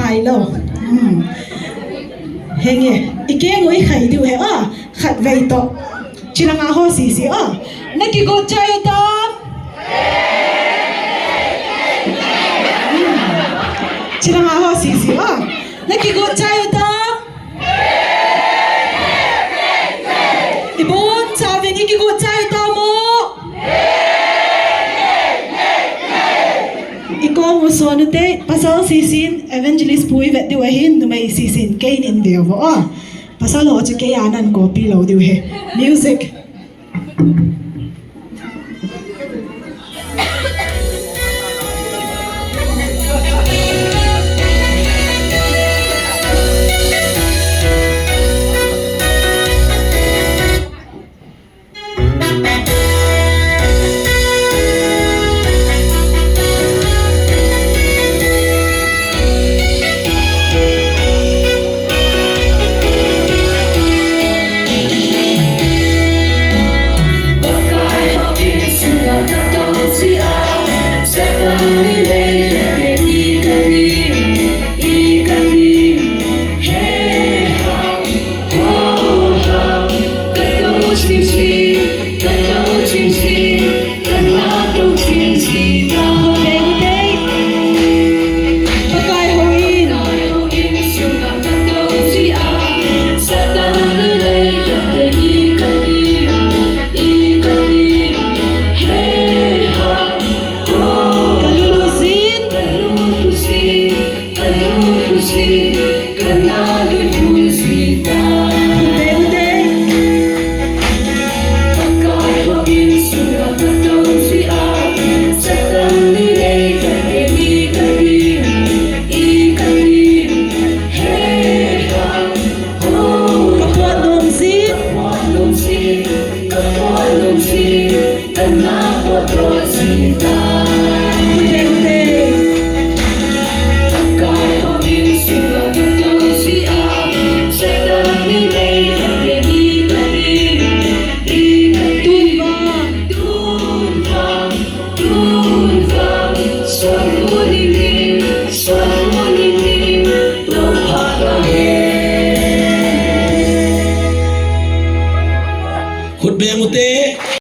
khai lo henge ike ngoi khai du he khat vei to chilanga ho si naki go chayo ta chilanga ho si naki go chayo ta ibon sabi naki go chayo ta mo iko mo sonute pasal sisin evangelist pui vet du hin nu mai sisin kain in deu pasal ho che ke anan copy lo du he music